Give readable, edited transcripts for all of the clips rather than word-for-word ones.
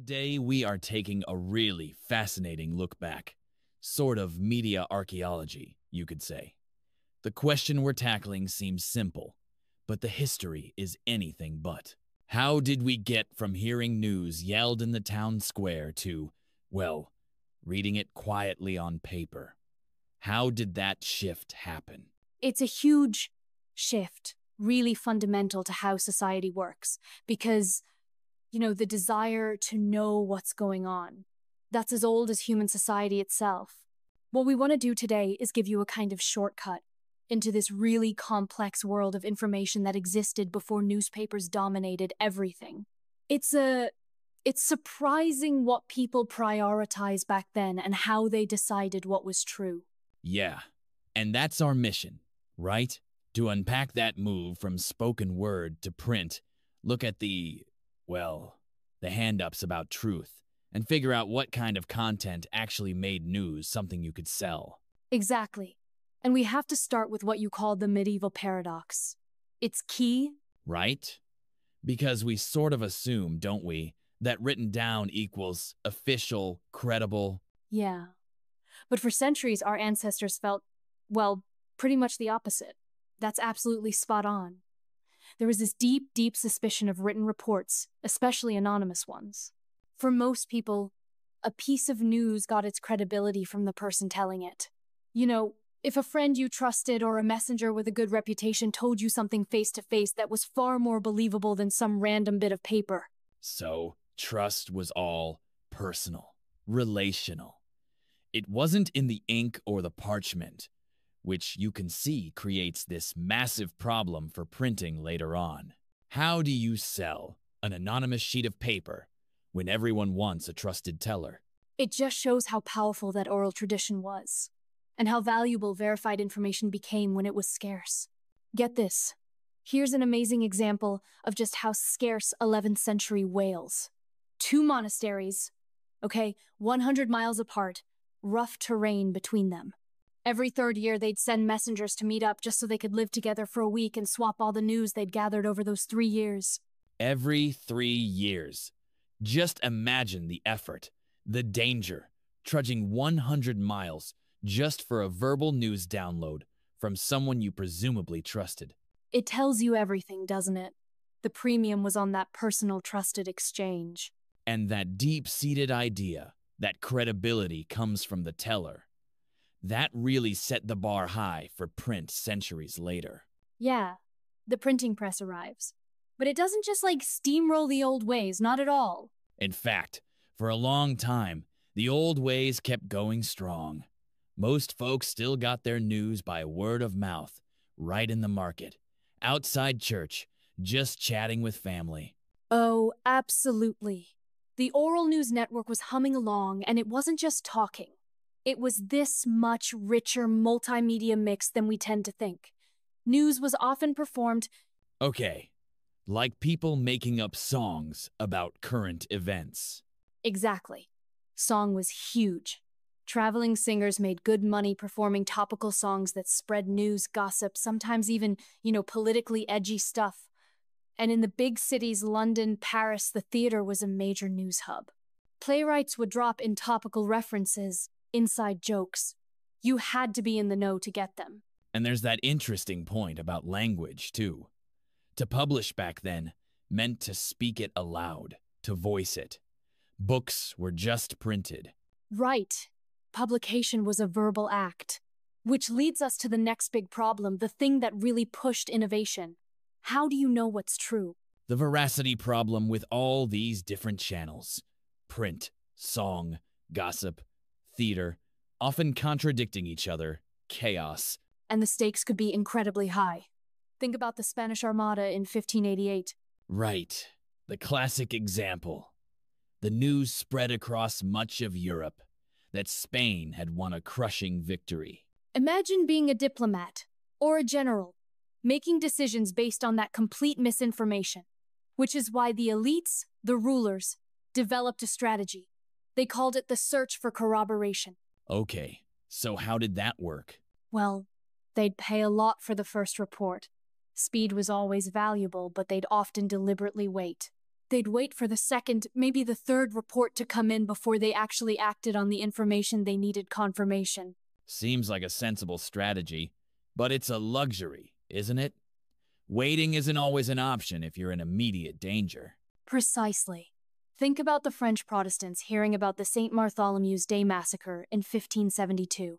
Today, we are taking a really fascinating look back. Sort of media archaeology, you could say. The question we're tackling seems simple, but the history is anything but. How did we get from hearing news yelled in the town square to, well, reading it quietly on paper? How did that shift happen? It's a huge shift, really fundamental to how society works, because, the desire to know what's going on. That's as old as human society itself. What we want to do today is give you a kind of shortcut into this really complex world of information that existed before newspapers dominated everything. It's surprising what people prioritized back then and how they decided what was true. Yeah, and that's our mission, right? To unpack that move from spoken word to print, look at the hand-ups about truth, and figure out what kind of content actually made news something you could sell. Exactly. And we have to start with what you call the medieval paradox. It's key. Right? Because we sort of assume, don't we, that written down equals official, credible. Yeah. But for centuries, our ancestors felt, pretty much the opposite. That's absolutely spot on. There was this deep, deep suspicion of written reports, especially anonymous ones. For most people, a piece of news got its credibility from the person telling it. If a friend you trusted or a messenger with a good reputation told you something face to face, that was far more believable than some random bit of paper. So, trust was all personal, relational. It wasn't in the ink or the parchment, which you can see creates this massive problem for printing later on. How do you sell an anonymous sheet of paper when everyone wants a trusted teller? It just shows how powerful that oral tradition was, and how valuable verified information became when it was scarce. Get this. Here's an amazing example of just how scarce 11th century Wales. 2 monasteries, 100 miles apart, rough terrain between them. Every 3rd year, they'd send messengers to meet up just so they could live together for a week and swap all the news they'd gathered over those 3 years. Every 3 years. Just imagine the effort, the danger, trudging 100 miles just for a verbal news download from someone you presumably trusted. It tells you everything, doesn't it? The premium was on that personal, trusted exchange. And that deep-seated idea, that credibility comes from the teller. That really set the bar high for print centuries later. Yeah, the printing press arrives. But it doesn't just steamroll the old ways, not at all. In fact, for a long time, the old ways kept going strong. Most folks still got their news by word of mouth, right in the market, outside church, just chatting with family. Oh, absolutely. The oral news network was humming along, and it wasn't just talking. It was this much richer multimedia mix than we tend to think. News was often performed. Okay, like people making up songs about current events. Exactly. Song was huge. Traveling singers made good money performing topical songs that spread news, gossip, sometimes even, politically edgy stuff. And in the big cities, London, Paris, the theater was a major news hub. Playwrights would drop in topical references, inside jokes. You had to be in the know to get them. And there's that interesting point about language, too. To publish back then meant to speak it aloud, to voice it. Books were just printed. Right. Publication was a verbal act. Which leads us to the next big problem, the thing that really pushed innovation. How do you know what's true? The veracity problem with all these different channels. Print, song, gossip, theater, often contradicting each other, chaos. And the stakes could be incredibly high. Think about the Spanish Armada in 1588. Right. The classic example. The news spread across much of Europe that Spain had won a crushing victory. Imagine being a diplomat or a general, making decisions based on that complete misinformation, which is why the elites, the rulers, developed a strategy. They called it the search for corroboration. Okay, so how did that work? Well, they'd pay a lot for the first report. Speed was always valuable, but they'd often deliberately wait. they'd wait for the second, maybe the third report to come in before they actually acted on the information they needed confirmation. Seems like a sensible strategy, but it's a luxury, isn't it? Waiting isn't always an option if you're in immediate danger. Precisely. Think about the French Protestants hearing about the St. Bartholomew's Day massacre in 1572,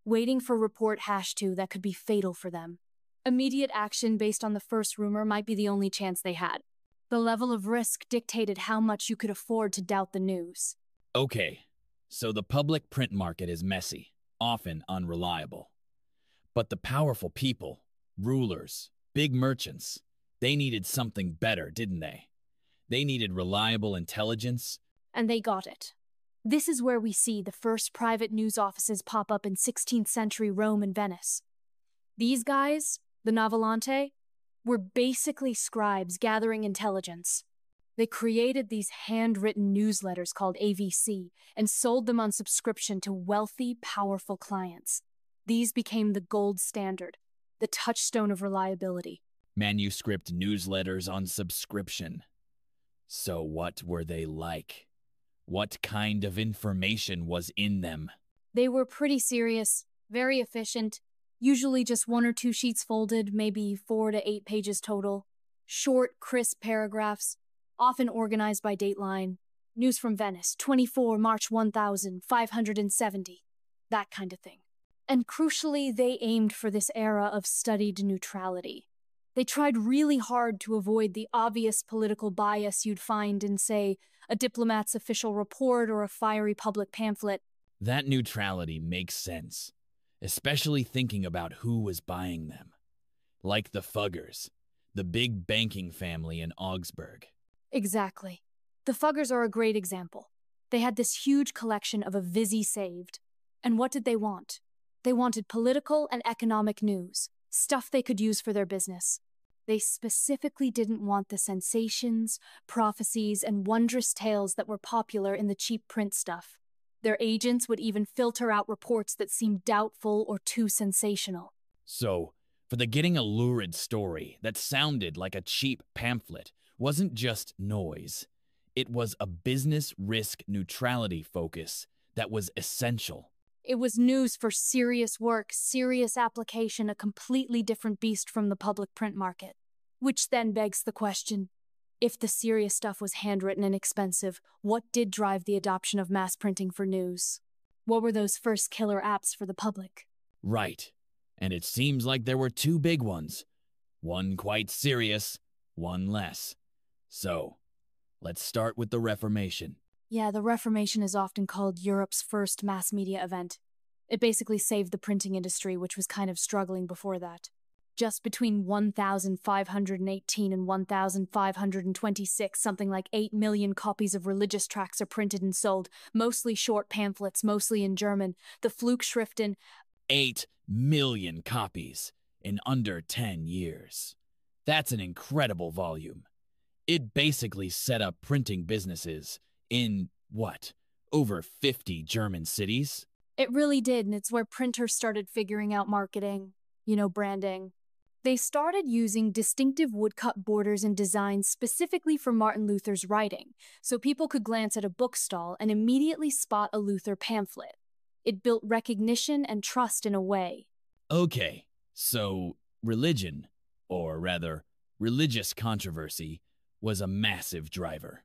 waiting for report #2 that could be fatal for them. Immediate action based on the first rumor might be the only chance they had. The level of risk dictated how much you could afford to doubt the news. Okay, so the public print market is messy, often unreliable. But the powerful people, rulers, big merchants, they needed something better, didn't they? They needed reliable intelligence. And they got it. This is where we see the first private news offices pop up in 16th century Rome and Venice. These guys, the Navolante, were basically scribes gathering intelligence. They created these handwritten newsletters called AVC and sold them on subscription to wealthy, powerful clients. These became the gold standard, the touchstone of reliability. Manuscript newsletters on subscription. So what were they like? What kind of information was in them? They were pretty serious, very efficient, usually just 1 or 2 sheets folded, maybe 4 to 8 pages total. Short, crisp paragraphs, often organized by dateline. News from Venice, 24 March 1570. That kind of thing. And crucially, they aimed for this era of studied neutrality. They tried really hard to avoid the obvious political bias you'd find in, say, a diplomat's official report or a fiery public pamphlet. That neutrality makes sense, especially thinking about who was buying them. Like the Fuggers, the big banking family in Augsburg. Exactly. The Fuggers are a great example. They had this huge collection of a Visi saved. And what did they want? They wanted political and economic news, stuff they could use for their business. They specifically didn't want the sensations, prophecies, and wondrous tales that were popular in the cheap print stuff. Their agents would even filter out reports that seemed doubtful or too sensational. So, for the getting a lurid story that sounded like a cheap pamphlet wasn't just noise. It was a business risk neutrality focus that was essential. It was news for serious work, serious application, a completely different beast from the public print market. Which then begs the question, if the serious stuff was handwritten and expensive, what did drive the adoption of mass printing for news? What were those first killer apps for the public? Right. And it seems like there were 2 big ones. One quite serious, one less. So, let's start with the Reformation. Yeah, the Reformation is often called Europe's first mass media event. It basically saved the printing industry, which was kind of struggling before that. Just between 1518 and 1526, something like 8 million copies of religious tracts are printed and sold, mostly short pamphlets, mostly in German. The Flugschriften. 8 million copies in under 10 years. That's an incredible volume. It basically set up printing businesses in, over 50 German cities? It really did, and it's where printers started figuring out marketing, branding. They started using distinctive woodcut borders and designs specifically for Martin Luther's writing, so people could glance at a bookstall and immediately spot a Luther pamphlet. It built recognition and trust in a way. Okay, so religion, or rather, religious controversy, was a massive driver.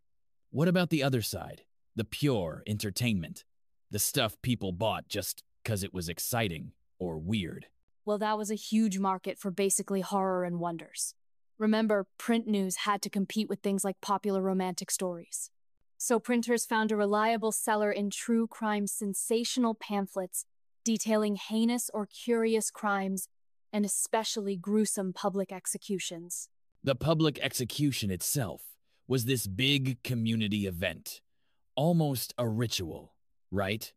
What about the other side? The pure entertainment. The stuff people bought just because it was exciting or weird. Well, that was a huge market for basically horror and wonders. Remember, print news had to compete with things like popular romantic stories. So printers found a reliable seller in true crime sensational pamphlets detailing heinous or curious crimes and especially gruesome public executions. The public execution itself was this big community event, almost a ritual, right?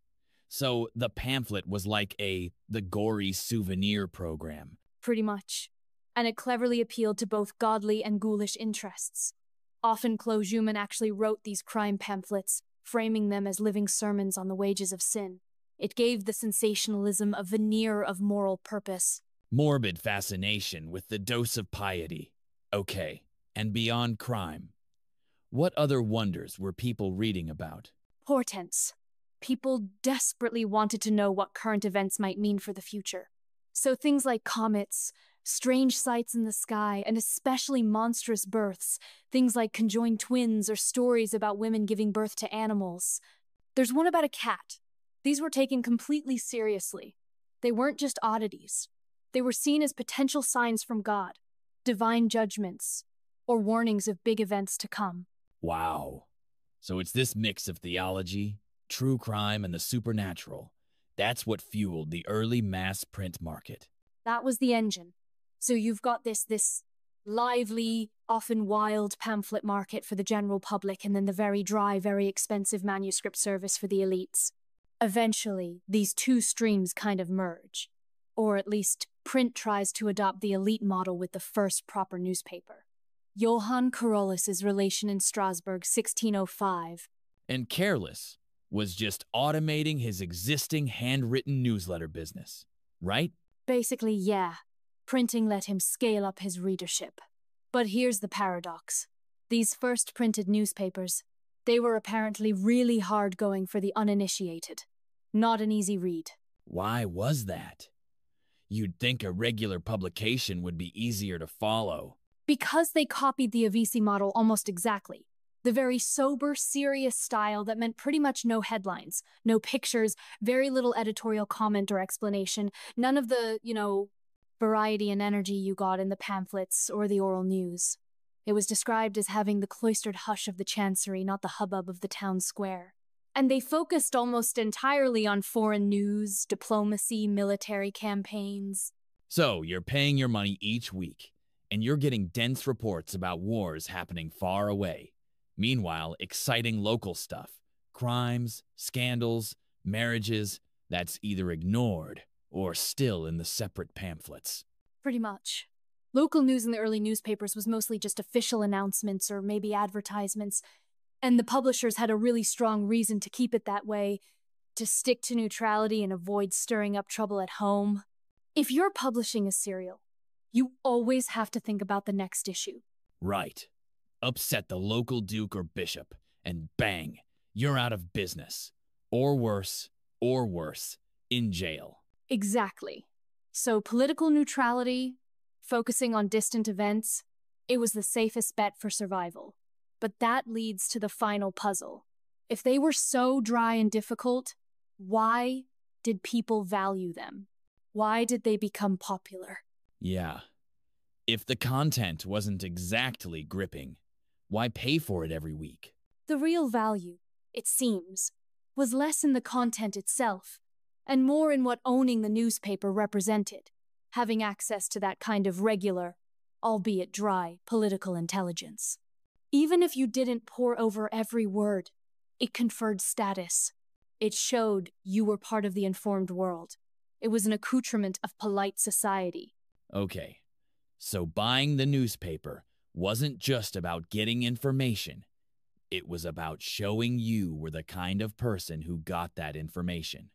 So the pamphlet was like the gory souvenir program. Pretty much. And it cleverly appealed to both godly and ghoulish interests. Often Claude Schumann actually wrote these crime pamphlets, framing them as living sermons on the wages of sin. It gave the sensationalism a veneer of moral purpose. Morbid fascination with the dose of piety. Okay, and beyond crime. What other wonders were people reading about? Portents. People desperately wanted to know what current events might mean for the future. So things like comets, strange sights in the sky, and especially monstrous births, things like conjoined twins or stories about women giving birth to animals. There's one about a cat. These were taken completely seriously. They weren't just oddities. They were seen as potential signs from God, divine judgments, or warnings of big events to come. Wow. So it's this mix of theology, true crime, and the supernatural. That's what fueled the early mass print market. That was the engine. So you've got this lively, often wild pamphlet market for the general public, and then the very dry, very expensive manuscript service for the elites. Eventually, these two streams kind of merge. Or at least, print tries to adopt the elite model with the first proper newspaper. Johann Carolus' relation in Strasbourg, 1605. And Careless was just automating his existing handwritten newsletter business, right? Basically, yeah. Printing let him scale up his readership. But here's the paradox. These first printed newspapers, they were apparently really hard going for the uninitiated. Not an easy read. Why was that? You'd think a regular publication would be easier to follow. Because they copied the Avisi model almost exactly. The very sober, serious style that meant pretty much no headlines, no pictures, very little editorial comment or explanation, none of the, variety and energy you got in the pamphlets or the oral news. It was described as having the cloistered hush of the chancery, not the hubbub of the town square. And they focused almost entirely on foreign news, diplomacy, military campaigns. So you're paying your money each week, and you're getting dense reports about wars happening far away. Meanwhile, exciting local stuff, crimes, scandals, marriages, that's either ignored or still in the separate pamphlets. Pretty much. Local news in the early newspapers was mostly just official announcements or maybe advertisements, and the publishers had a really strong reason to keep it that way, to stick to neutrality and avoid stirring up trouble at home. If you're publishing a serial, you always have to think about the next issue. Right. Upset the local duke or bishop, and bang, you're out of business. Or worse, in jail. Exactly. So political neutrality, focusing on distant events, it was the safest bet for survival. But that leads to the final puzzle. If they were so dry and difficult, why did people value them? Why did they become popular? Yeah. If the content wasn't exactly gripping, why pay for it every week? The real value, it seems, was less in the content itself, and more in what owning the newspaper represented, having access to that kind of regular, albeit dry, political intelligence. Even if you didn't pore over every word, it conferred status. It showed you were part of the informed world. It was an accoutrement of polite society. Okay, so buying the newspaper wasn't just about getting information. It was about showing you were the kind of person who got that information.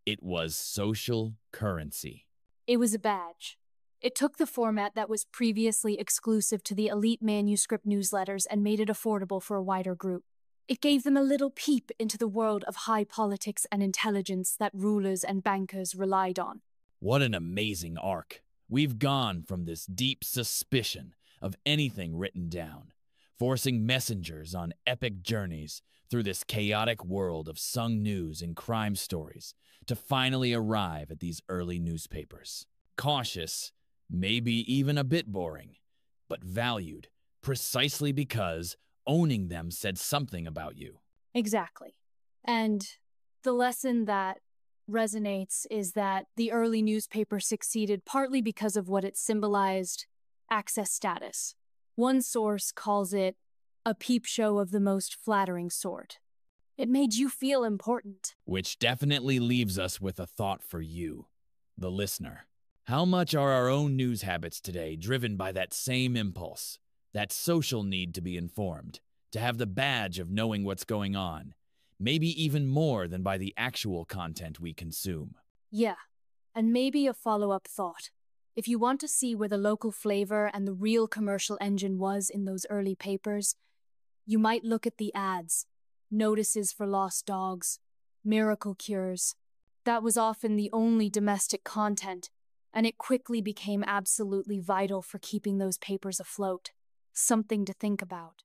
It was social currency. It was a badge. It took the format that was previously exclusive to the elite manuscript newsletters and made it affordable for a wider group. It gave them a little peep into the world of high politics and intelligence that rulers and bankers relied on. What an amazing arc. We've gone from this deep suspicion of anything written down, forcing messengers on epic journeys through this chaotic world of sung news and crime stories, to finally arrive at these early newspapers. Cautious, maybe even a bit boring, but valued precisely because owning them said something about you. Exactly. And the lesson that resonates is that the early newspaper succeeded partly because of what it symbolized: access status. One source calls it a peep show of the most flattering sort. It made you feel important. Which definitely leaves us with a thought for you, the listener. How much are our own news habits today driven by that same impulse, that social need to be informed, to have the badge of knowing what's going on, maybe even more than by the actual content we consume? Yeah, and maybe a follow-up thought. If you want to see where the local flavor and the real commercial engine was in those early papers, You might look at the ads, notices for lost dogs, miracle cures. That was often the only domestic content, and it quickly became absolutely vital for keeping those papers afloat. Something to think about.